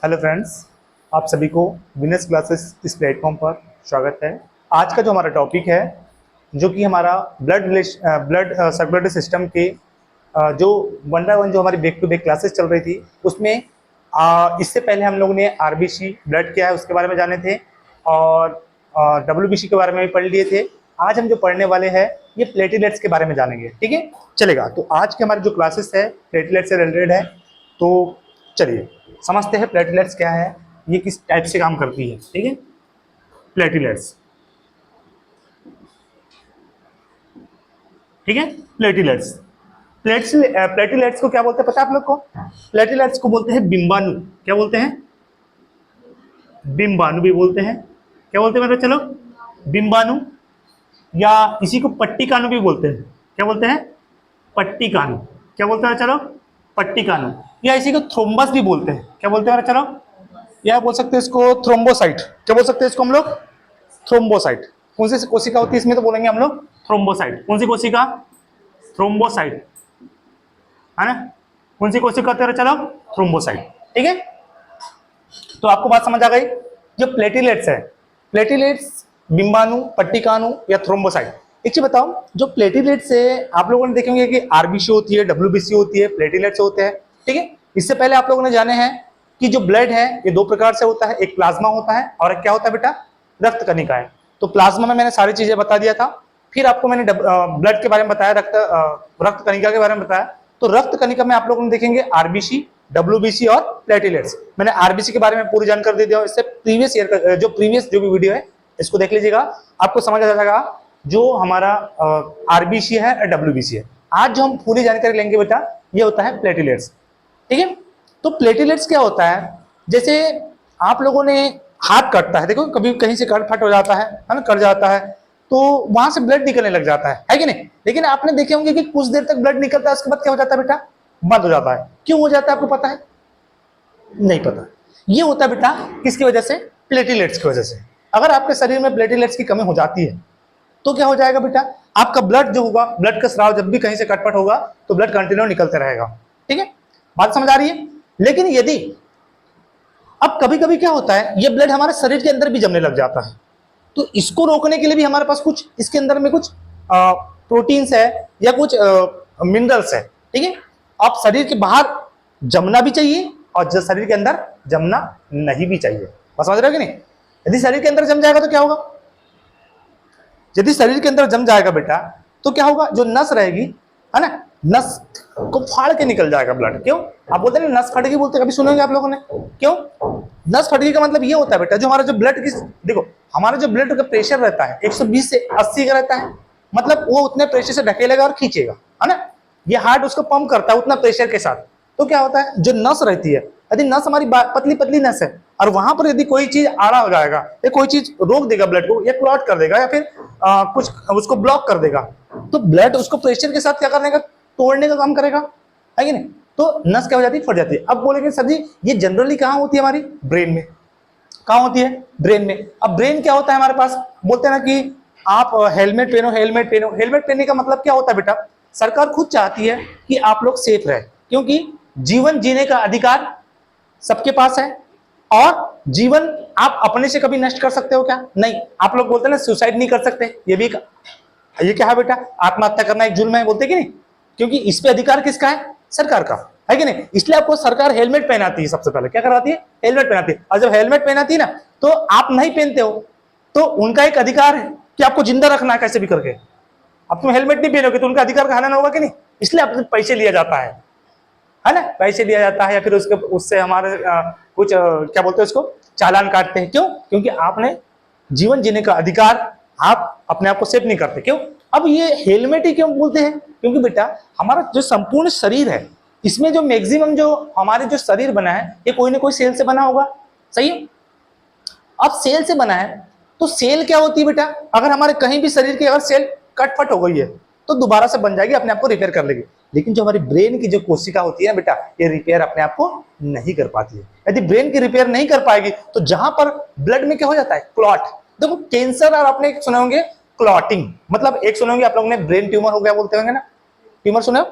Hello friends, आप सभी को विनर्स क्लासेस इस प्लेटफॉर्म पर स्वागत है। आज का जो हमारा टॉपिक है, जो कि हमारा ब्लड सर्कुलेटरी सिस्टम के जो वन बाय वन जो हमारी बैक टू बैक क्लासेस चल रही थी, उसमें इससे पहले हम लोगों ने आरबीसी ब्लड क्या है उसके बारे में जाने थे और डब्ल्यूबीसी के बारे में भी पढ़ लिए थे। आज हम जो पढ़ने वाले हैं ये प्लेटलेट्स के बारे में जानेंगे। ठीक है, चलेगा। तो आज के हमारे जो क्लासेस है प्लेटलेट से रिलेटेड है। तो चलिए समझते हैं प्लेटलेट्स क्या है, ये किस टाइप से काम करती है। ठीक है, प्लेटलेट्स। ठीक है, प्लेटलेट्स। प्लेटलेट्स को क्या बोलते हैं पता है आप लोग को? प्लेटलेट्स को बोलते हैं बिंबाणु। क्या बोलते हैं? बिंबाणु भी बोलते हैं। क्या बोलते हैं मतलब, चलो, बिंबाणु, या इसी को पट्टिकाणु भी बोलते हैं। क्या बोलते हैं? पट्टिकाणु। क्या बोलते हैं? चलो, पट्टिकाणु। या इसी को थ्रोम्बस भी बोलते हैं। क्या बोलते हैं? चलो, या बोल सकते हैं इसको थ्रोम्बोसाइट। क्या बोल सकते हैं इसको हम लोग? थ्रोम्बोसाइट। कौन सी कोशिका होती है इसमें? तो बोलेंगे हम लोग थ्रोम्बोसाइट। कौन सी कोशिका? थ्रोम्बोसाइट, है ना? कौन सी कोशिका होती है? चलो, थ्रोम्बोसाइट। ठीक है, तो आपको बात समझ आ गई। जो प्लेटलेट्स है, प्लेटलेट्स, बिंबाणु, पट्टिकाणु या थ्रोम्बोसाइट। एक चीज बताओ, जो प्लेटलेट्स है आप लोगों ने देखेंगे कि आरबीसी होती है, डब्ल्यूबीसी होती है, प्लेटलेट्स होते हैं। ठीक है, इससे पहले आप लोगों ने जाने हैं कि जो ब्लड है ये दो प्रकार से होता है, एक प्लाज्मा होता है और एक क्या होता है बेटा? रक्त कणिका है। तो प्लाज्मा में मैंने सारी चीजें बता दिया था, फिर आपको मैंने ब्लड के बारे में बताया, रक्त कणिका के बारे में बताया। तो रक्त कणिका में आप लोगों ने देखेंगे आरबीसी, डब्ल्यूबीसी और प्लेटलेट्स। मैंने आरबीसी के बारे में पूरी जानकारी दे दिया। इससे प्रीवियस ईयर का जो भी वीडियो है इसको देख लीजिएगा, आपको समझ आ जाएगा जो हमारा आरबीसी है और डब्ल्यूबीसी है। आज जो हम पूरी जानकारी लेंगे बेटा, ये होता है प्लेटलेट्स। ठीक है, तो प्लेटलेट्स क्या होता है? जैसे आप लोगों ने हाथ कटता है, देखो कभी कहीं से कट फट हो जाता है ना, कट जाता है, तो वहां से ब्लड निकलने लग जाता है कि नहीं? लेकिन आपने देखे होंगे कि कुछ देर तक ब्लड निकलता है, उसके बाद क्या हो जाता है बेटा? बंद हो जाता है। क्यों हो जाता है आपको पता है? नहीं पता। ये होता है बेटा किसकी वजह से? प्लेटलेट्स की वजह से। अगर आपके शरीर में प्लेटलेट्स की कमी हो जाती है तो क्या हो जाएगा बेटा? आपका ब्लड जो होगा, ब्लड का स्राव जब भी कहीं से कटपट होगा तो ब्लड कंटिन्यू निकलते रहेगा। ठीक है, बात समझ आ रही है? लेकिन यदि अब कभी कभी क्या होता है, ये ब्लड हमारे शरीर के अंदर भी जमने लग जाता है, तो इसको रोकने के लिए भी हमारे पास कुछ इसके अंदर में कुछ प्रोटीन्स है या कुछ मिनरल्स है। ठीक है, अब शरीर के बाहर जमना भी चाहिए और जो शरीर के अंदर जमना नहीं भी चाहिए। बस समझ रहे हो कि नहीं? यदि शरीर के अंदर जम जाएगा तो क्या होगा? यदि शरीर के अंदर जम जाएगा बेटा तो क्या होगा? जो नस रहेगी, है ना, नस को फाड़ के निकल जाएगा ब्लड। क्यों? आप बोलते हैं नस फट गई, बोलते कभी सुनेंगे आप लोगों ने? क्यों? नस फट गई का मतलब ये होता है बेटा, जो हमारा जो ब्लड की, देखो हमारा जो ब्लड का प्रेशर रहता है 120 से 80 का रहता है, मतलब वो उतने प्रेशर से ढकेलेगा और खींचेगा, है ना? ये हार्ट उसको पंप करता है उतना प्रेशर के साथ। तो क्या होता है, जो नस रहती है, यदि नस हमारी पतली पतली नस है और वहां पर यदि कोई चीज आड़ा हो जाएगा या कोई चीज रोक देगा ब्लड को, या क्लॉट कर देगा या फिर कुछ उसको ब्लॉक कर देगा, तो ब्लड उसको प्रेशर के साथ क्या करने का? तोड़ने का काम करेगा, है कि नहीं? तो नस क्या हो जाती है? फट जाती है। अब बोलेंगे सर जी ये जनरली कहाँ होती है? हमारी ब्रेन में। कहाँ होती है? ब्रेन में। अब ब्रेन क्या होता है हमारे पास? बोलते हैं ना कि आप हेलमेट पहनो, हेलमेट पहनो। हेलमेट पहनने का मतलब क्या होता है बेटा? सरकार खुद चाहती है कि आप लोग सेफ रहे, क्योंकि जीवन जीने का अधिकार सबके पास है। और जीवन आप अपने से कभी नष्ट कर सकते हो क्या? नहीं। आप लोग बोलते हैं ना सुसाइड नहीं कर सकते, ये क्या है बेटा? आत्महत्या करना एक जुल्म है, बोलते कि नहीं? क्योंकि इस पे अधिकार किसका है? सरकार का, है कि नहीं? इसलिए आपको सरकार हेलमेट पहनाती है। सबसे पहले क्या कराती है? हेलमेट पहनाती है। और जब हेलमेट पहनाती है ना, तो आप नहीं पहनते हो तो उनका एक अधिकार है कि आपको जिंदा रखना है कैसे भी करके। अब तुम हेलमेट नहीं पहनोगे तो उनका अधिकार का हनन होगा कि नहीं? इसलिए आपसे पैसे लिया जाता है ना? पैसे लिया जाता है या फिर उससे हमारे कुछ क्या बोलते हैं उसको, चालान काटते हैं। क्यों? क्योंकि आपने जीवन जीने का अधिकार, आप अपने आप को सेफ नहीं करते। क्यों? अब ये हेलमेट ही क्यों बोलते हैं? क्योंकि बेटा हमारा जो संपूर्ण शरीर है, इसमें जो मैक्सिमम जो हमारे जो शरीर बना है ये कोई ना कोई सेल से बना होगा, सही है? अब सेल से बना है तो सेल क्या होती है बेटा? अगर हमारे कहीं भी शरीर की अगर सेल कटफट हो गई है तो दोबारा से बन जाएगी, अपने आप को रिपेयर कर लेगी। लेकिन जो हमारी ब्रेन की जो कोशिका होती है बेटा, ये रिपेयर अपने आप को नहीं कर पाती है। यदि ब्रेन की रिपेयर नहीं कर पाएगी तो जहां पर ब्लड में क्या हो जाता है? क्लॉट। देखो कैंसर, और आपने सुने होंगे क्लॉटिंग, मतलब एक सुने होंगे आप लोगों ने ब्रेन ट्यूमर हो गया बोलते होंगे ना, ट्यूमर सुने हो,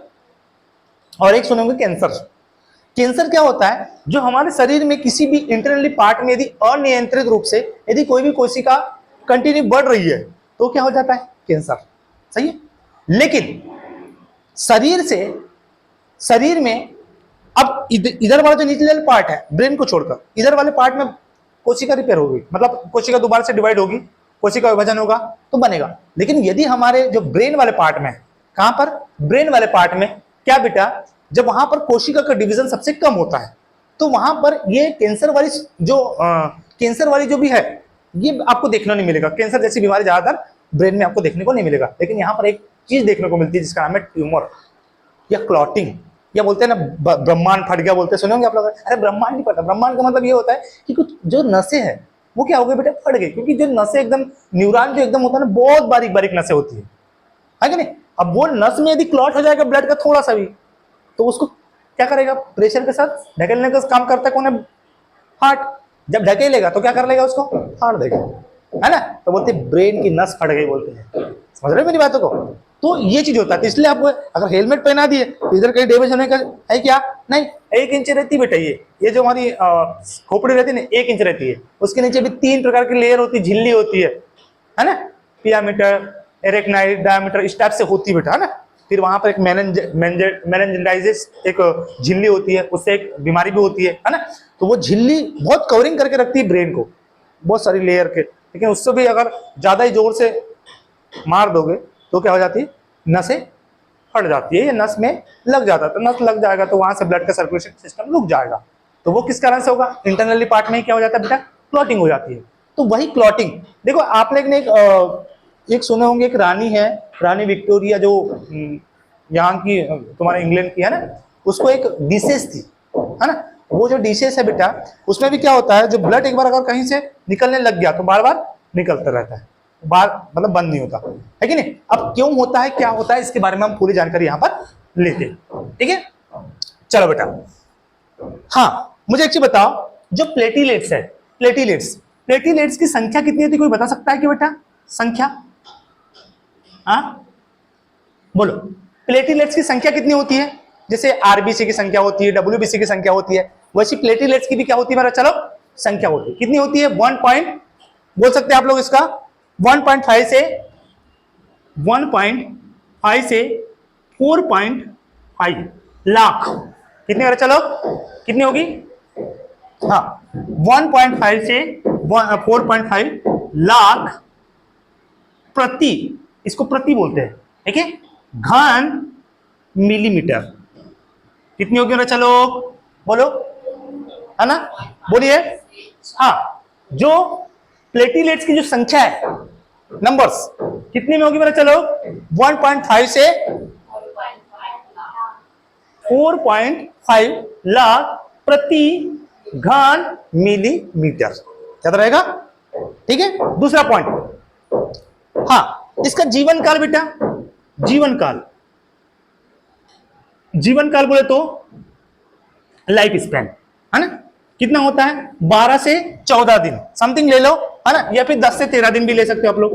और एक सुने होंगे कैंसर। कैंसर क्या होता है, जो हमारे शरीर में किसी भी इंटरनली पार्ट में यदि अनियंत्रित रूप से यदि कोई भी कोशिका कंटिन्यू बढ़ रही है तो क्या हो जाता है, कैंसर। सही है। लेकिन शरीर में अब इधर वाला जो निचले पार्ट है ब्रेन को छोड़कर, इधर वाले पार्ट में कोशिका रिपेयर होगी, मतलब कोशिका दोबारा से डिवाइड होगी, कोशिका विभाजन होगा तो बनेगा। लेकिन यदि हमारे जो ब्रेन वाले पार्ट में, कहां पर, ब्रेन वाले पार्ट में, क्या बेटा, जब वहां पर कोशिका का डिवीजन सबसे कम होता है तो वहां पर ये कैंसर वाली जो भी है ये आपको देखने नहीं मिलेगा। कैंसर जैसी बीमारी ज्यादातर ब्रेन में आपको देखने को नहीं मिलेगा। लेकिन यहाँ पर एक चीज देखने को मिलती है जिसका नाम है ट्यूमर या क्लॉटिंग, या बोलते हैं ना ब्रह्मांड फट गया, बोलते सुने होंगे आप लोग। अरे ब्रह्मांड नहीं फटा, ब्रह्मांड का मतलब ये होता है कि कुछ जो नसें हैं वो क्या हो गई बेटा, फट गई। क्योंकि जो नसें एकदम, न्यूरॉन जो एकदम होता है ना, बहुत बारीक बारीक नसें होती है कि नहीं। अब वो नस में यदि क्लॉट हो जाएगा ब्लड का थोड़ा सा भी, तो उसको क्या करेगा, प्रेशर के साथ ढकेलने का काम करता है कौन है, हार्ट। जब ढकेलेगा तो क्या कर लेगा, उसको फाड़ देगा, है ना। तो बोलते ब्रेन की नस फट गई बोलते हैं। समझ रहे हो मेरी बातों को। तो ये चीज होता है। तो इसलिए आप अगर हेलमेट पहना दिए तो इधर कहीं डैमेज होने का है क्या, नहीं। 1 इंच रहती है बेटा, ये जो हमारी खोपड़ी रहती है ना 1 इंच रहती है, उसके नीचे भी 3 प्रकार की लेयर होती है, झिल्ली होती है ना, पियामीटर, एरेक्नाइड, डायमीटर, इस टाइप से होती है बेटा, है ना। फिर वहां पर एक मेनिंजाइटिस एक झिल्ली होती है, उससे एक बीमारी भी होती है ना। तो वो झिल्ली बहुत कवरिंग करके रखती है ब्रेन को, बहुत सारी लेयर के। लेकिन उससे भी अगर ज्यादा ही जोर से मार दोगे तो क्या हो जाती है, नसें फट जाती है, या नस में लग जाता है। तो नस लग जाएगा तो वहां से ब्लड का सर्कुलेशन सिस्टम रुक जाएगा। तो वो किस कारण से होगा, इंटरनली पार्ट में क्या हो जाता है बेटा, क्लॉटिंग हो जाती है। तो वही क्लॉटिंग, देखो आप लोग ने एक सुने होंगे, एक रानी है, रानी विक्टोरिया, जो यहाँ की तुम्हारे इंग्लैंड की है ना, उसको एक डिसेस थी, है ना। वो जो डिसेस है बेटा, उसमें भी क्या होता है, जो ब्लड एक बार अगर कहीं से निकलने लग गया तो बार बार निकलता रहता है, बार मतलब बंद नहीं होता है कि नहीं। अब क्यों होता है, क्या होता है, इसके बारे में हम पूरी जानकारी यहाँ पर लेते हैं, ठीक है। चलो बेटा, हाँ मुझे एक चीज बताओ, जो प्लेटिलेट्स है, प्लेटिलेट्स की संख्या कितनी होती है, कोई बता सकता है कि बेटा संख्या, हाँ बोलो, प्लेटिलेट्स की संख्या कितनी होती है। जैसे आरबीसी की संख्या होती है, डब्ल्यूबीसी की संख्या होती है, वैसी प्लेटिलेट्स की भी क्या होती है मेरा, चलो संख्या होती है। कितनी होती है, 1 पॉइंट, बोल सकते हैं आप लोग इसका, 1.5 से 4.5 लाख। कितनी बार, चलो कितनी होगी, हाँ 1.5 से 4.5 लाख प्रति, इसको प्रति बोलते हैं, ठीक है, घन मिलीमीटर। कितनी होगी, चलो बोलो, है ना, बोलिए। हाँ, जो प्लेटिलेट्स की जो संख्या है, नंबर्स कितने में होगी मेरा, चलो 1.5 से 4.5 लाख प्रति घन मिलीमीटर, क्या रहेगा, ठीक है। दूसरा पॉइंट, हाँ इसका जीवन काल बेटा, जीवन काल बोले तो लाइफ स्पैन, है ना, कितना होता है, 12 से 14 दिन समथिंग ले लो, है ना, या फिर 10 से 13 दिन भी ले सकते हो आप लोग,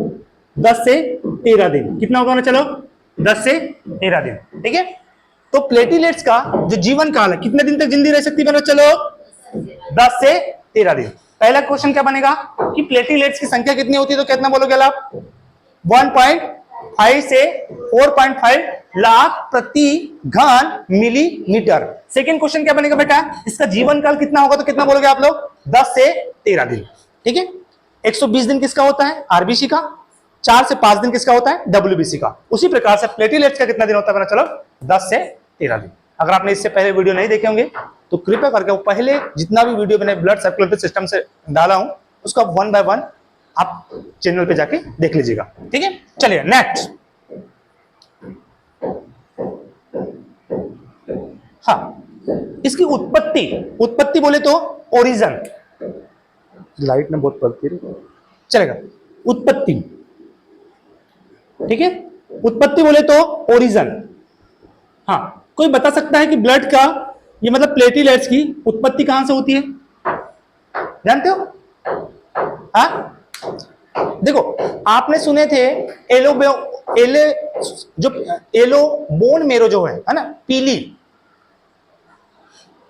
10 से 13 दिन कितना होगा ना, चलो 10 से 13 दिन, ठीक है। तो प्लेटिलेट्स का जो जीवन काल है, कितने दिन तक जिंदी रह सकती है, चलो 10 से 13 दिन। पहला क्वेश्चन क्या बनेगा कि प्लेटिलेट्स की संख्या कितनी होती है, तो कितना बोलोगे आप, 1.5 से 4.5 लाख प्रति घन मिलीमीटर। सेकेंड क्वेश्चन क्या बनेगा बेटा, इसका जीवन काल कितना होगा, तो कितना बोलोगे आप लोग, 10 से 13 दिन, ठीक है। 120 दिन किसका होता है, आरबीसी का, 4 से 5 दिन किसका होता है, डब्ल्यूबीसी का। उसी प्रकार से प्लेटिलेट्स का कितना दिन होता है, चलो 10 से 13 दिन। अगर आपने इससे पहले वीडियो नहीं देखे होंगे तो कृपया करके वो पहले जितना भी वीडियो मैंने ब्लड सर्कुलेटरी सिस्टम से डाला हूं उसका 1 बाय 1 आप चैनल पे जाके देख लीजिएगा, ठीक है। चलिए नेक्स्ट, हाँ इसकी उत्पत्ति बोले तो ओरिजिन, लाइट में बहुत पड़ती है, चलेगा, उत्पत्ति, ठीक है, उत्पत्ति बोले तो ओरिजिन। हाँ कोई बता सकता है कि ब्लड का, ये मतलब प्लेटिलेट्स की उत्पत्ति कहां से होती है, जानते हो, हाँ देखो आपने सुने थे एलो बोन मेरो जो है ना, पीली,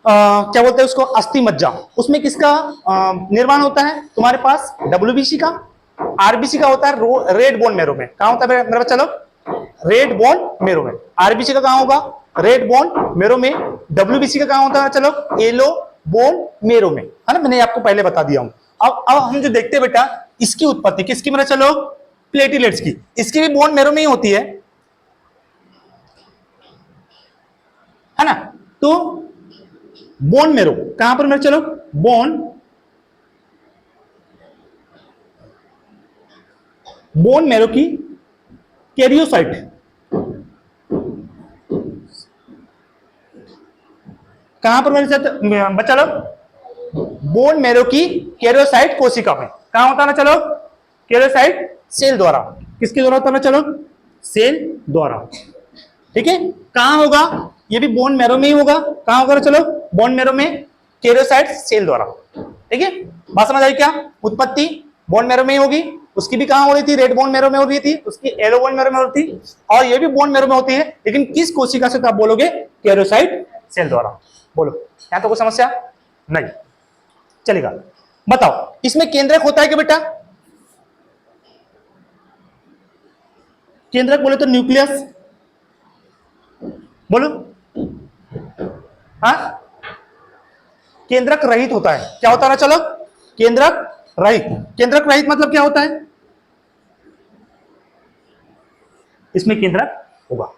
क्या बोलते हैं उसको, अस्थि मज्जा, उसमें किसका निर्माण होता है तुम्हारे पास, डब्ल्यूबीसी का। आरबीसी का होता है रेड बोन मेरो में। कहां होता है मेरे बच्चा लोग, रेड बोन मेरो में। आरबीसी का कहां होगा, रेड बोन मेरो में। डब्ल्यूबीसी का कहां होता है चलो, येलो बोन मेरो में, है ना, मैंने आपको पहले बता दिया हूं। अब हम जो देखते हैं बेटा, इसकी उत्पत्ति किसकी, मेरा चलो प्लेटिलेट्स की। इसकी भी बोन मेरो में ही होती है ना। तो बोन मेरो कहां पर मेरे चलो, बोन मेरो की कैरियोसाइट, कहां पर मेरे साथ बच्चा लोग, बोन मेरो की कैरियोसाइट कोशिका में। कहां होता है ना चलो, कैरियोसाइट सेल द्वारा। किसके द्वारा होता है ना चलो, सेल द्वारा। ठीक है, कहां होगा, ये भी बोन मेरो में ही होगा। कहां होगा चलो, बोन मेरो में, कैरियोसाइट सेल द्वारा। ठीक है, बात समझ आई क्या, उत्पत्ति बोन मेरो में ही होगी। उसकी भी कहां हो रही थी, रेड बोन मेरो में हो रही थी, उसकी येलो बोन मेरो में होती थी, और ये भी बोन मेरो में होती है, लेकिन किस कोशिका से, तो आप बोलोगे कैरियोसाइट सेल द्वारा। बोलो, यहां तो कोई समस्या नहीं, चलेगा। बताओ, इसमें केंद्रक होता है क्या बेटा, केंद्रक बोले तो न्यूक्लियस, बोलो। हाँ, केंद्रक रहित होता है। क्या होता है ना चलो, केंद्रक रहित। केंद्रक रहित मतलब क्या होता है, इसमें केंद्रक होगा,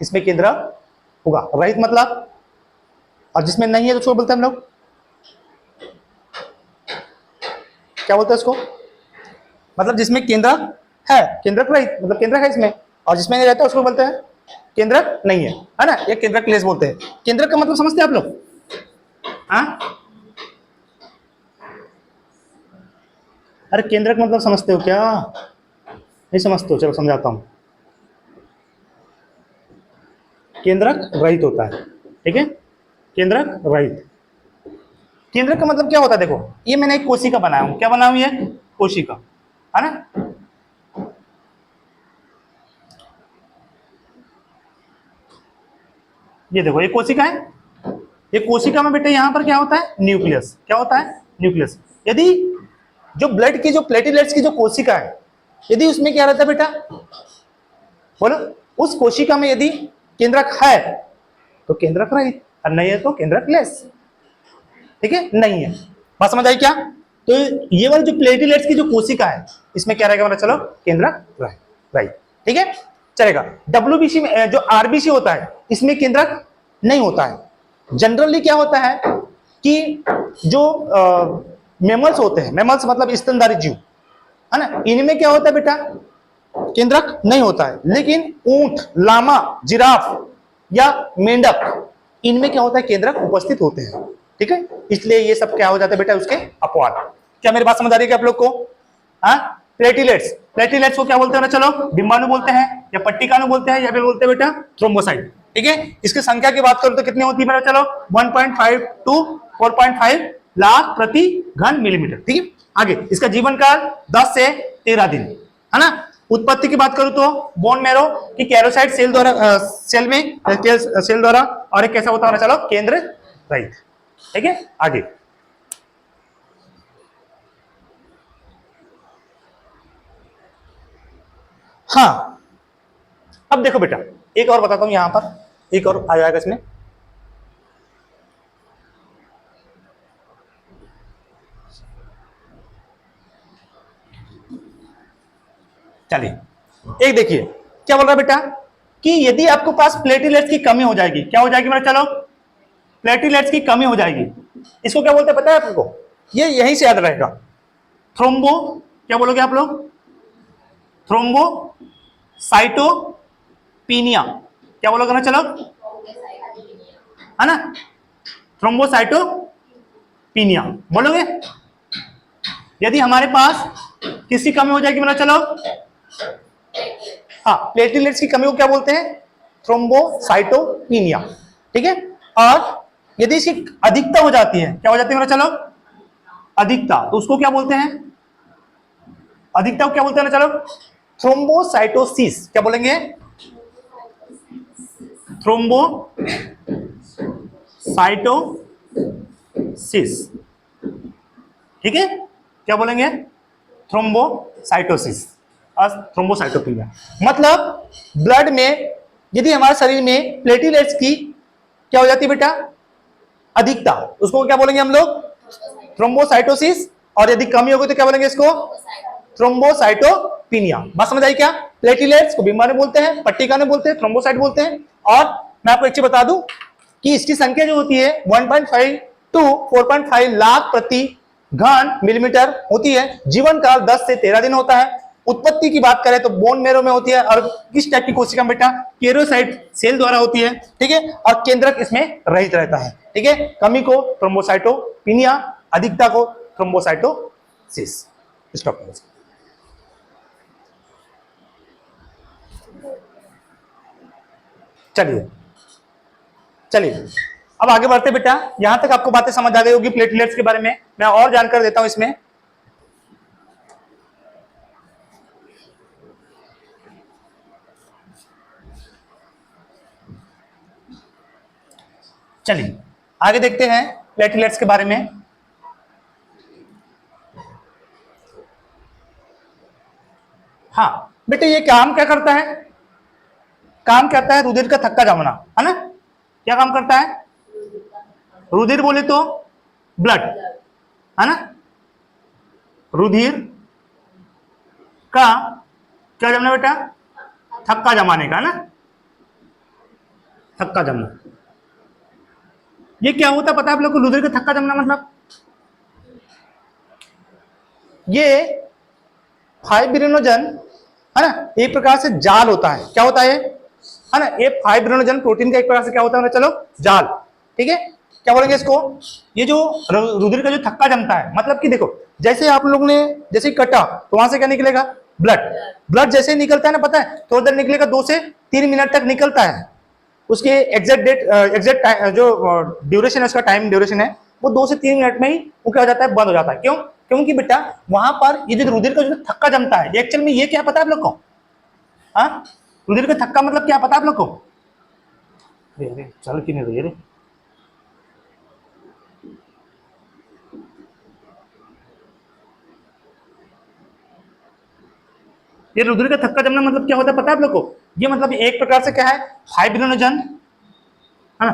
इसमें केंद्रक होगा, रहित मतलब, और जिसमें नहीं है तो उसको बोलते हैं हम लोग, क्या बोलते हैं उसको, मतलब जिसमें केंद्रक है, केंद्रक रहित मतलब केंद्रक है इसमें, और जिसमें नहीं रहता उसको बोलते हैं केंद्रक नहीं है ना, ये केंद्रक लेस बोलते हैं। केंद्रक का मतलब समझते हैं आप लोग, हाँ? अरे केंद्रक मतलब समझते हो क्या, नहीं समझते हो, चलो समझाता हूं। केंद्रक रहित होता है, ठीक है, केंद्रक रहित। केंद्रक का मतलब क्या होता है, देखो ये मैंने एक कोशिका बनाया हूं, क्या बनाया हूं, ये कोशिका, है ना। ये देखो ये कोशिका है, ये कोशिका में बेटे यहां पर क्या होता है, न्यूक्लियस। क्या होता है, न्यूक्लियस। यदि जो ब्लड की, जो प्लेटलेट्स की जो कोशिका है, यदि उसमें क्या रहता है बेटा, बोलो, उस कोशिका में यदि केंद्रक है तो केंद्रक रहित, और नहीं है तो केंद्रक लेस। ठीक है, नहीं है, बात समझ आई क्या। तो ये वाली जो प्लेटलेट्स की जो कोशिका है, इसमें क्या रहेगा, मतलब चलो केंद्रक रहित। ठीक है, चलेगा। डब्ल्यूबीसी में, जो आरबीसी होता है, इसमें केंद्रक नहीं होता है। जनरली क्या होता है कि जो मेमल्स होते हैं, मेमल्स मतलब स्तनधारी जीव, है ना, इनमें क्या होता है बेटा, केंद्रक नहीं होता है। लेकिन ऊंट, लामा, जिराफ या मेंढक, इनमें क्या होता है, केंद्रक उपस्थित होते हैं। ठीक है, इसलिए ये सब क्या हो जाता है बेटा, उसके अपवाद। क्या मेरी बात समझ आ रही है क्या आप लोग को, हाँ? प्लेटिलेट्स, प्लेटिलेट्स को क्या बोलते हैं ना चलो, डिंबाणु बोलते हैं, या पट्टिकाणु बोलते हैं, या फिर बोलते हैं बेटा थ्रोम्बोसाइट। ठीक है, इसकी संख्या की बात करूं तो कितनी होती है मेरा, चलो 1.5 टू 4.5 लाख प्रति घन मिलीमीटर। ठीक है, आगे इसका जीवन काल 10 से 13 दिन, है ना। उत्पत्ति की बात करूं तो बोन मेरो की कैरोसाइट सेल द्वारा, सेल में सेल द्वारा, और एक कैसा होता है चलो, केंद्र रहित। ठीक है, आगे हाँ, अब देखो बेटा, एक और बताता हूं, यहां पर एक और आ जाएगा इसमें। चलिए, एक देखिए क्या बोल रहा है बेटा, कि यदि आपके पास प्लेटिलेट्स की कमी हो जाएगी, क्या हो जाएगी मेरा, चलो प्लेटिलेट्स की कमी हो जाएगी, इसको क्या बोलते हैं पता है आपको, ये यहीं से याद रहेगा, थ्रोम्बो, क्या बोलोगे आप लोग, थ्रोम्बोसाइटोपिनिया। क्या बोलोगे ना चलो, है ना, थ्रोम्बोसाइटोपिनिया बोलोगे। यदि हमारे पास किसकी कमी हो जाएगी मेरा, चलो हाँ, प्लेटलेट्स की कमी को क्या बोलते हैं, थ्रोम्बोसाइटोपिनिया। ठीक है, और यदि इसकी अधिकता हो जाती है, क्या हो जाती है मेरा, चलो अधिकता, तो उसको क्या बोलते हैं, अधिकता को क्या बोलते हैं ना, चलो थ्रोम्बोसाइटोसिस। क्या बोलेंगे, थ्रोम्बोसाइटोसिस। थ्रोम्बोसाइटोसिस, ठीक है, क्या बोलेंगे, थ्रोम्बोसाइटोसिस और थ्रोम्बोसाइटोपिनिया। मतलब ब्लड में यदि हमारे शरीर में प्लेटलेट्स की क्या हो जाती है बेटा, अधिकता, उसको क्या बोलेंगे हम लोग, थ्रोम्बोसाइटोसिस, और यदि कमी होगी तो क्या बोलेंगे इसको, थ्रोम्बोसाइटोपिनिया। बात समझ आई क्या? प्लेटलेट्स को बीमारी बोलते हैं, पट्टिका ने बोलते हैं, थ्रोम्बोसाइट बोलते हैं। और मैं आपको एक चीज बता दूं कि इसकी संख्या जो होती है 1.5 टू 4.5 लाख प्रति घन मिलीमीटर होती है। जीवन काल 10 से 13 दिन होता है। उत्पत्ति की बात करें तो बोन मेरो में होती है, और किस टाइप की कोशिका बेटा, केरोसाइट सेल द्वारा होती है, ठीक है, और केंद्रक इसमें रहित रहता है, ठीक है। कमी को थ्रोम्बोसाइटोपिनिया, अधिकता को थ्रोम्बोसाइटोसिस। स्टॉप करो। चलिए चलिए अब आगे बढ़ते बेटा। यहां तक आपको बातें समझ आ गई होगी प्लेटलेट्स के बारे में। मैं और जानकर देता हूं इसमें। चलिए आगे देखते हैं प्लेटलेट्स के बारे में। हाँ बेटे, ये काम क्या करता है, काम करता है रुधिर का थक्का जमाना, है ना। क्या काम करता है, रुधिर बोले तो ब्लड, है ना, रुधिर का क्या जमना बेटा, थक्का जमाने का ना, थक्का जमना। ये क्या होता है पता है आप लोग को, रुधिर का थक्का जमना मतलब, ये फाइब्रिनोजन, है ना, एक प्रकार से जाल होता है। क्या होता है ना, ये फाइब्रिनोजन प्रोटीन का एक प्रकार से क्या होता है, चलो जाल, ठीक है। क्या बोलेंगे इसको, ये जो रुधिर का जो थक्का जमता है, मतलब कि देखो जैसे आप लोग ने जैसे कटा तो वहां से क्या निकलेगा, ब्लड। ब्लड जैसे निकलता है ना, पता है थोड़ी देर निकलेगा, 2 से 3 मिनट तक निकलता है। उसके एग्जैक्ट डेट, एग्जैक्ट जो ड्यूरेशन है, उसका टाइम ड्यूरेशन है, वो 2 से 3 मिनट में ही वो क्या हो जाता है, बंद हो जाता है। क्यों? क्योंकि बेटा वहां पर ये जो रुधिर का जो थक्का जमता है, एक्चुअल में ये क्या पता है आप लोग को, हाँ, रुधिर का थक्का मतलब क्या पता है आप लोग को? अरे चल क्यों नहीं रही रे, ये रुधिर का थक्का जमना मतलब क्या होता है पता है आप लोग को? ये मतलब एक प्रकार से क्या है, फाइब्रिनोजन, है ना,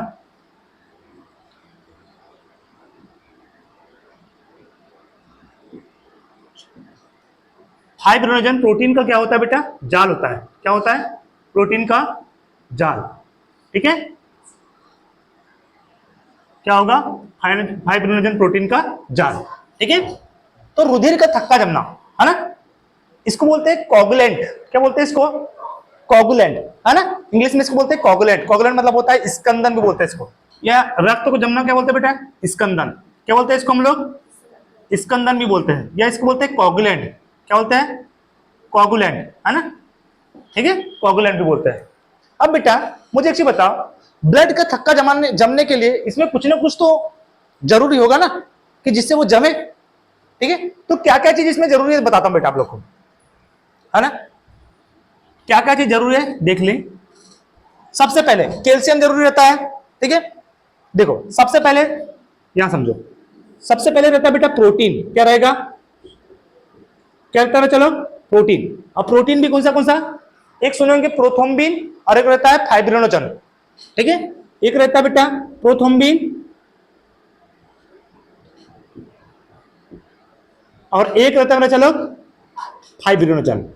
फाइब्रिनोजन प्रोटीन का क्या होता है बेटा, जाल होता है। क्या होता है, प्रोटीन का जाल, ठीक है। क्या होगा, फाइब्रिनोजन प्रोटीन का जाल, ठीक है। तो रुधिर का थक्का जमना, है ना, इसको बोलते हैं कोगुलेंट। क्या बोलते हैं इसको, कोगुलेंट, है ना, इंग्लिश में इसको बोलते हैं कोगुलेंट। कोगुलेंट मतलब होता है स्कंदन भी बोलते हैं इसको, या रक्त को जमना क्या बोलते हैं बेटा, स्कंदन। क्या बोलते हैं इसको हम लोग, स्कंदन भी बोलते हैं, या इसको बोलते हैं कोगुलेंट। क्या बोलते हैं, कोगुलेंट, है ना, ठीक है, कोगुलेंट भी बोलते हैं। अब बेटा मुझे एक चीज बताओ, ब्लड का थक्का जमने के लिए इसमें कुछ ना कुछ तो जरूरी होगा ना, कि जिससे वो जमे, ठीक है। तो क्या क्या चीज इसमें जरूरी है बताता हूं बेटा आप लोग को, है ना। क्या क्या चीज जरूरी है देख लें। सबसे पहले कैल्शियम जरूरी रहता है, ठीक है। देखो सबसे पहले यहां समझो, सबसे पहले रहता है बेटा प्रोटीन। क्या रहेगा, क्या रहता है, चलो प्रोटीन। अब प्रोटीन भी कौन सा, एक सुनेंगे प्रोथ्रोम्बिन, और एक रहता है फाइब्रिनोजन, ठीक है। एक रहता है बेटा प्रोथ्रोम्बिन, और एक रहता है चलो फाइब्रिनोजन।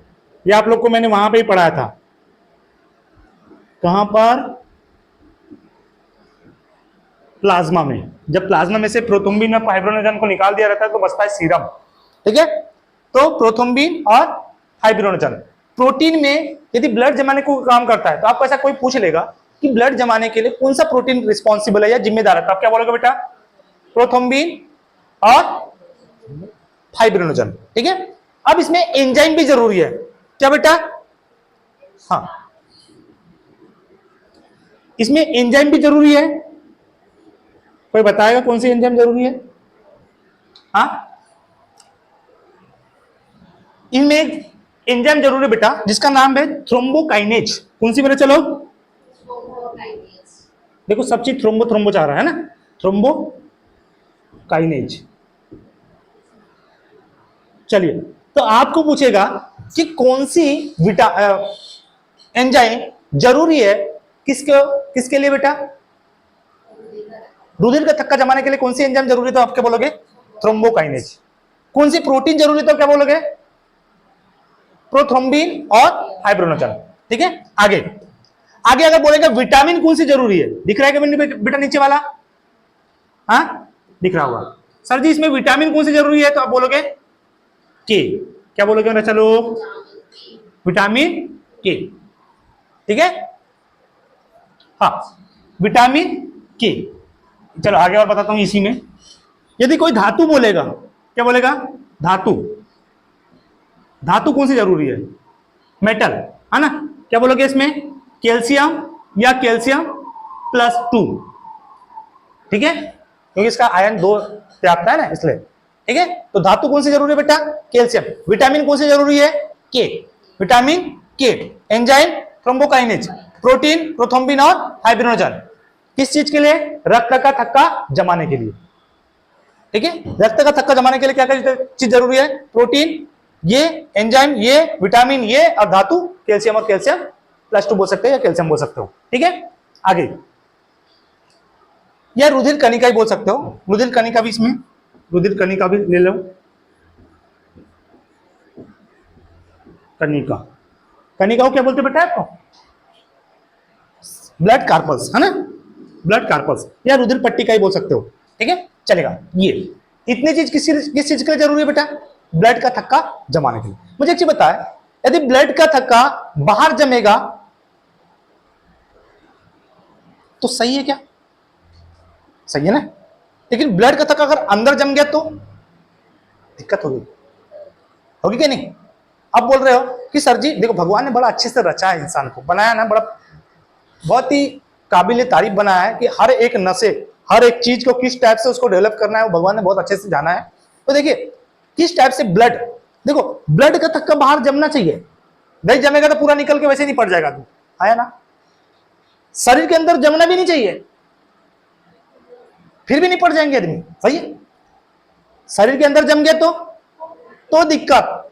ये आप लोग को मैंने वहां पे ही पढ़ाया था, कहां पर, प्लाज्मा में। जब प्लाज्मा में से प्रोथ्रोम्बिन और फाइब्रिनोजन को निकाल दिया रहता है तो बचता है सीरम, ठीक है। तो प्रोथ्रोम्बिन और फाइब्रिनोजन। प्रोटीन में यदि ब्लड जमाने को काम करता है तो आपको ऐसा कोई पूछ लेगा कि ब्लड जमाने के लिए कौन सा प्रोटीन रिस्पॉन्सिबल है या जिम्मेदार है, तो आप क्या बोलोगे बेटा, प्रोथ्रोम्बिन और फाइब्रिनोजन, ठीक है। अब इसमें एंजाइम भी जरूरी है। क्या बेटा, हाँ, इसमें एंजाइम भी जरूरी है। कोई बताएगा कौन सी एंजाइम जरूरी है? हाँ, इनमें एंजाइम जरूरी है बेटा जिसका नाम है थ्रोम्बोकाइनेज। कौन सी मेरे, चलो देखो सब चीज थ्रोम्बो थ्रोम्बो चाह रहा है ना, थ्रोम्बो काइनेज। चलिए, तो आपको पूछेगा कि कौन सी एंजाइम जरूरी है किसके लिए बेटा? रुधिर का थक्का जमाने के लिए कौन सी एंजाइम जरूरी है? तो आप क्या बोलोगे? थ्रोम्बोकाइनेज। कौन सी प्रोटीन जरूरी तो क्या बोलोगे? प्रोथ्रोम्बिन और फाइब्रोनोजन। ठीक है, आगे आगे अगर बोलेगा विटामिन कौन सी जरूरी है, दिख रहा है कि बेटा नीचे वाला? हाँ, दिख रहा होगा। सर जी इसमें विटामिन कौन सी जरूरी है? तो आप बोलोगे के। क्या बोलोगे बेटा? चलो, विटामिन के। ठीक है, हाँ, विटामिन के। चलो आगे और बताता हूं इसी में। यदि कोई धातु बोलेगा, क्या बोलेगा? धातु। धातु कौन सी जरूरी है? मेटल, है ना? क्या बोलोगे इसमें? कैल्शियम या कैल्शियम +2। ठीक है, क्योंकि इसका आयन 2 से आता है ना, इसलिए। ठीक है, तो धातु कौन सी जरूरी है बेटा? कैल्शियम। विटामिन कौन सी जरूरी है? के। विटामिन के। Enzyme thrombokinase. प्रोटीन प्रोथ्रोम्बिन और फाइब्रिनोजन। किस चीज के लिए? रक्त का थक्का जमाने के लिए। ठीक है, रक्त का थक्का जमाने के लिए क्या क्या चीज जरूरी है? प्रोटीन ये, एंजाइम ये, विटामिन ये, और धातु कैल्शियम और कैल्शियम +2 बोल सकते हो या कैल्शियम बोल सकते हो। ठीक है, आगे या रुधिर कणिका ही बोल सकते हो। रुधिर कणिका भी इसमें, रुधिर कणिका भी ले लो। कणिका, कणिका को क्या बोलते बेटा आपको? ब्लड कार्पल्स, है ना? ब्लड कार्पल्स या रुधिर पट्टिका ही बोल सकते हो। ठीक है, चलेगा। ये इतनी चीज किस चीज के लिए जरूरी है बेटा? ब्लड का थक्का जमाने के लिए। मुझे एक चीज बताए, यदि ब्लड का थक्का बाहर जमेगा तो सही है क्या? सही है ना? लेकिन ब्लड का थक्का अगर अंदर जम गया तो दिक्कत होगी क्या नहीं? अब बोल रहे हो कि सर जी देखो भगवान ने बड़ा अच्छे से रचा है, इंसान को बनाया ना, बड़ा बहुत ही काबिल तारीफ बनाया है कि हर एक नशे, हर एक चीज को किस टाइप से उसको डेवलप करना है वो भगवान ने बहुत अच्छे से जाना है। तो देखिए किस टाइप से ब्लड, देखो ब्लड का थक्का बाहर जमना चाहिए, नहीं जमेगा तो पूरा निकल के वैसे नहीं पड़ जाएगा, आया ना? शरीर के अंदर जमना भी नहीं चाहिए, फिर भी नहीं पड़ जाएंगे आदमी, सही है? शरीर के अंदर जम गया तो दिक्कत,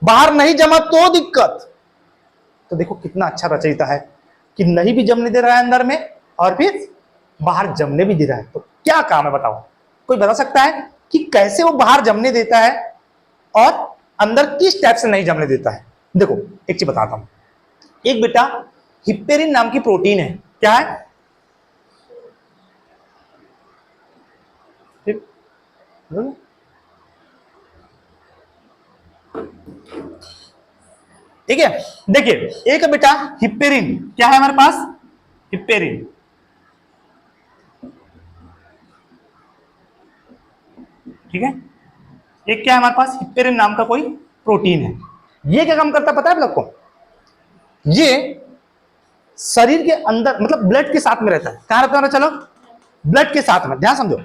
बाहर नहीं जमा तो दिक्कत। तो देखो कितना अच्छा रचयिता है कि नहीं भी जमने दे रहा है अंदर में और फिर बाहर जमने भी दे रहा है। तो क्या काम है बताओ? कोई बता सकता है कि कैसे वो बाहर जमने देता है और अंदर किस टाइप से नहीं जमने देता है? देखो एक चीज बताता हूं। एक बेटा हिप्पेरिन नाम की प्रोटीन है, क्या है? ठीक है, देखिए एक बेटा हिप्पेरिन, क्या है हमारे पास? हिप्पेरिन। ठीक है, एक क्या है हमारे पास? हिप्पेरिन नाम का कोई प्रोटीन है। ये क्या काम करता है पता है आप लोग को? ये शरीर के अंदर मतलब ब्लड के साथ में रहता है। कहां रहता है? चलो ब्लड के साथ में, ध्यान समझो,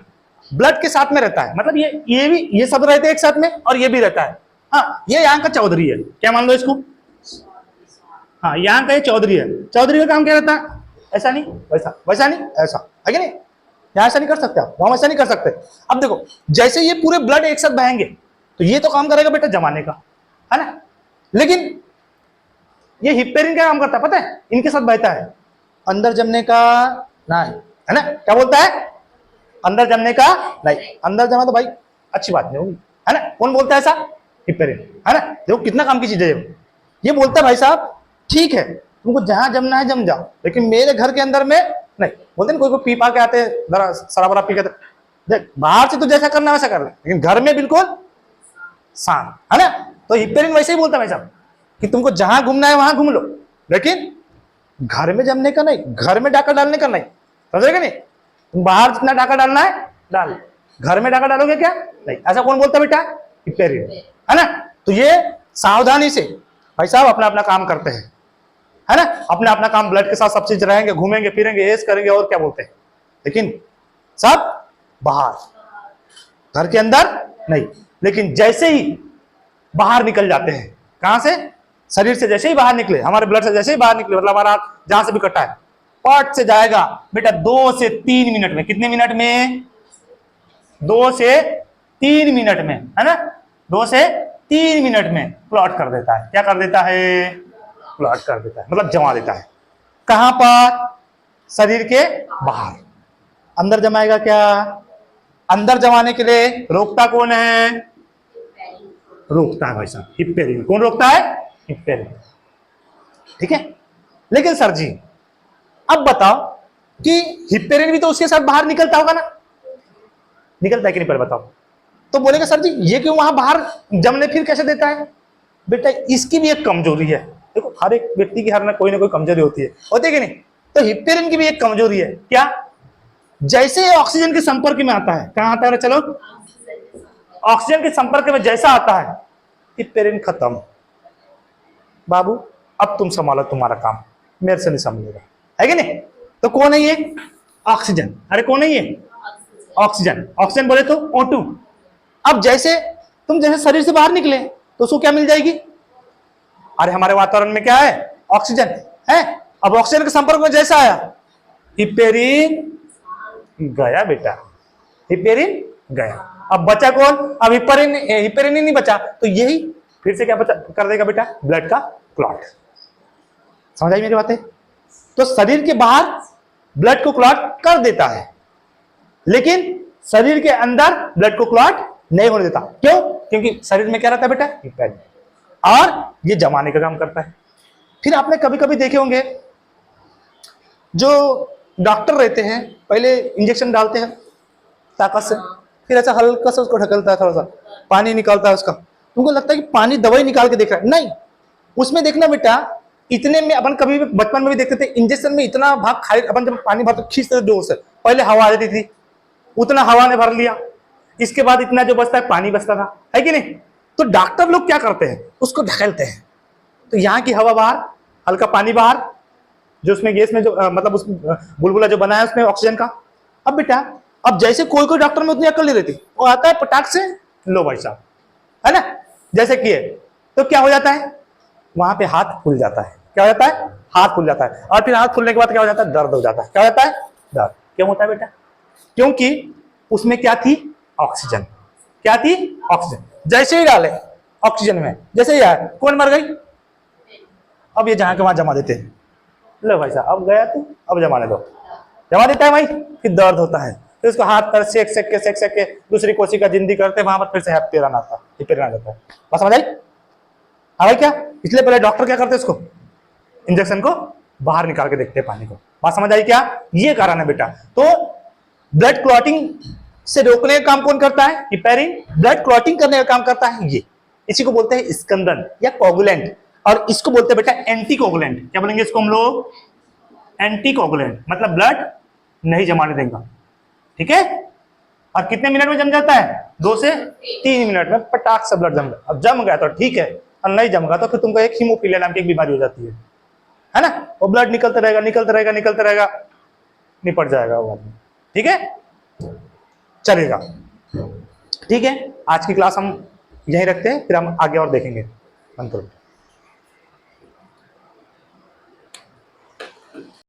ब्लड के साथ में रहता है। मतलब ये भी, ये सब रहते हैं एक साथ में और ये भी रहता है। हाँ, ये यहाँ का चौधरी है, क्या मान लो इसको? हाँ, यहाँ का ये चौधरी है। चौधरी का काम क्या रहता है? ऐसा नहीं वैसा, वैसा नहीं ऐसा, है कि नहीं? यहाँ ऐसा नहीं कर सकते आप, वहां ऐसा नहीं कर सकते। अब देखो जैसे ये पूरे ब्लड एक साथ बहेंगे तो ये तो काम करेगा बेटा जमाने का, है ना? लेकिन ये हिप्पेरिन क्या काम करता है पता है? इनके साथ बहता है, अंदर जमने का नहीं, है ना? क्या बोलता है? अंदर जमने का नहीं। अंदर जमा तो भाई अच्छी बात नहीं होगी, है ना? कौन बोलता है ऐसा? हिप्पेरिन, है ना? देखो कितना काम की चीज है ये बोलता है भाई साहब ठीक है तुमको जहां जमना है जम जाओ, लेकिन मेरे घर के अंदर में नहीं। बोलते ना कोई पी पा के आते जरा शराब पी के, देख बाहर से तो जैसा करना वैसा कर ले, लेकिन घर में बिल्कुल शांत, है ना? तो हिप्पेरिन वैसे ही बोलता है भाई साहब कि तुमको जहां घूमना है वहां घूम लो, लेकिन घर में जमने का नहीं, घर में डाका डालने का नहीं, समझेगा नहीं? तुम बाहर जितना डाका डालना है डाल, घर में डाका डालोगे क्या? नहीं। ऐसा कौन बोलता है बेटा? हिप्पेरिन, है ना? तो ये सावधानी से भाई साहब अपना अपना काम करते हैं, है ना? अपना अपना काम, ब्लड के साथ सब चीज रहेंगे, घूमेंगे फिरेंगे, ऐश करेंगे और क्या बोलते हैं, लेकिन सब बाहर, घर के अंदर नहीं। लेकिन जैसे ही बाहर निकल जाते हैं, कहां से? शरीर से जैसे ही बाहर निकले, हमारे ब्लड से जैसे ही बाहर निकले, मतलब हमारा जहां से भी कटा है पट से जाएगा बेटा 2 से 3 मिनट में। कितने मिनट में? 2 से 3 मिनट में, है ना, 2 से 3 मिनट में प्लॉट कर देता है। क्या कर देता है? प्लॉट कर देता है, मतलब जमा देता है। कहां पर? शरीर के बाहर। अंदर जमाएगा क्या? अंदर जमाने के लिए रोकता कौन है? रोकता है भाई साहब हिप्पेरिन। कौन रोकता है? हिप्पेरिन। ठीक है। लेकिन सर जी अब बताओ कि हिप्पेरिन भी तो उसके साथ बाहर निकलता होगा ना, निकलता है कि नहीं, पर बताओ। तो बोलेगा सर जी ये क्यों वहां बाहर जमने फिर कैसे देता है? बेटा इसकी भी एक कमजोरी है। देखो हर एक व्यक्ति की हर ना कोई कमजोरी होती है कि नहीं? तो हिप्पेरिन की भी एक कमजोरी है। क्या? जैसे ये ऑक्सीजन के संपर्क में आता है, कहां आता है? चलो, ऑक्सीजन के संपर्क में जैसा आता है हिप्पेरिन खत्म। बाबू अब तुम संभालो तुम्हारा काम, मेरे से नहीं संभलेगा, है कि नहीं? तो कौन है ये? ऑक्सीजन। अरे कौन है ये? ऑक्सीजन। ऑक्सीजन बोले तो O2। अब जैसे तुम जैसे शरीर से बाहर निकले तो उसको क्या मिल जाएगी? अरे हमारे वातावरण में क्या है? ऑक्सीजन है। अब ऑक्सीजन के संपर्क में जैसा आया हिप्पेरिन गया बेटा, हिप्पेरिन गया। अब बचा कौन? अब हिप्पेरिन ही नहीं बचा, तो यही फिर से क्या बचा कर देगा बेटा? ब्लड का क्लॉट। समझ आई मेरी बातें? तो शरीर के बाहर ब्लड को क्लॉट कर देता है, लेकिन शरीर के अंदर ब्लड को क्लॉट नहीं होने देता। क्यों? क्योंकि शरीर में क्या रहता है बेटा? हिप्पेरिन, और ये जमाने का काम करता है। फिर आपने कभी कभी देखे होंगे जो डॉक्टर रहते हैं पहले इंजेक्शन डालते हैं ताकत से, फिर ऐसा हल्का सा उसको ढकलता है, थोड़ा सा पानी निकालता है उसका। तुमको लगता है कि पानी दवाई निकाल के देख रहा है, नहीं। उसमें देखना बेटा इतने में अपन कभी भी बचपन में भी देखते थे इंजेक्शन में इतना भाग खाली, अपन जब पानी भरते खींचते थे जोर से, पहले हवा आ जाती थी, उतना हवा ने भर लिया, इसके बाद इतना जो बचता है पानी बचता था, है कि नहीं? तो डॉक्टर लोग क्या करते हैं? उसको ढकेलते हैं, तो यहाँ की हवा बाहर, हल्का पानी बाहर, जो उसमें गैस में जो मतलब उस बुलबुला जो बना है उसमें ऑक्सीजन का। अब बेटा अब जैसे कोई कोई डॉक्टर में उतनी अकल नहीं रहती, वो आता है पटाख से, लो भाई साहब, है ना, जैसे किए, तो क्या हो जाता है? वहां पे हाथ फूल जाता है। क्या हो जाता है? हाथ फूल जाता है। और फिर हाथ फूलने के बाद क्या हो जाता है? दर्द हो जाता है। क्या हो जाता है? दर्द। क्यों होता है बेटा? क्योंकि उसमें क्या थी? ऑक्सीजन। क्या थी? ऑक्सीजन। जैसे ही डाले ऑक्सीजन में, जैसे ही आया, कौन मर गई? अब ये जहां के वहां जमा देते हैं। लो भाई साहब अब गया तू, अब जमाने दो। जमा देता है भाई, फिर दर्द होता है, फिर उसको हाथ पर सेक सेक के दूसरी कोशिका जिंदी करते, वहां पर फिर से हिप्पेरिन आता है, हिप्पेरिन आ जाता है। बात समझ आई? हाँ भाई, क्या इसलिए पहले डॉक्टर क्या करते हैं? उसको इंजेक्शन को बाहर निकाल के देखते हैं पानी को। बात समझ आई क्या? ये कारण है बेटा। तो ब्लड क्लॉटिंग से रोकने का काम कौन करता है? हिप्पेरिन। ब्लड क्लॉटिंग करने का काम करता है ये, इसी को बोलते हैं स्कंदन या कोगुलेंट, और इसको बोलते हैं बेटा एंटी कोगुलेंट। क्या बोलेंगे इसको हम लोग? एंटी कोगुलेंट, मतलब ब्लड नहीं जमाने देगा। ठीक है? और कितने मिनट में जम जाता है? 2 से 3 मिनट में पटाख से ब्लड जम गया। अब जम गया तो ठीक है, और नहीं जम गया तो फिर तुमको एक हीमोफीलिया नाम की एक बीमारी हो जाती है ना? वो ब्लड निकलता रहेगा निकलता रहेगा निकलता रहेगा, निपट जाएगा वो आदमी। ठीक है, चलेगा। ठीक है, आज की क्लास हम यहीं रखते हैं, फिर हम आगे और देखेंगे।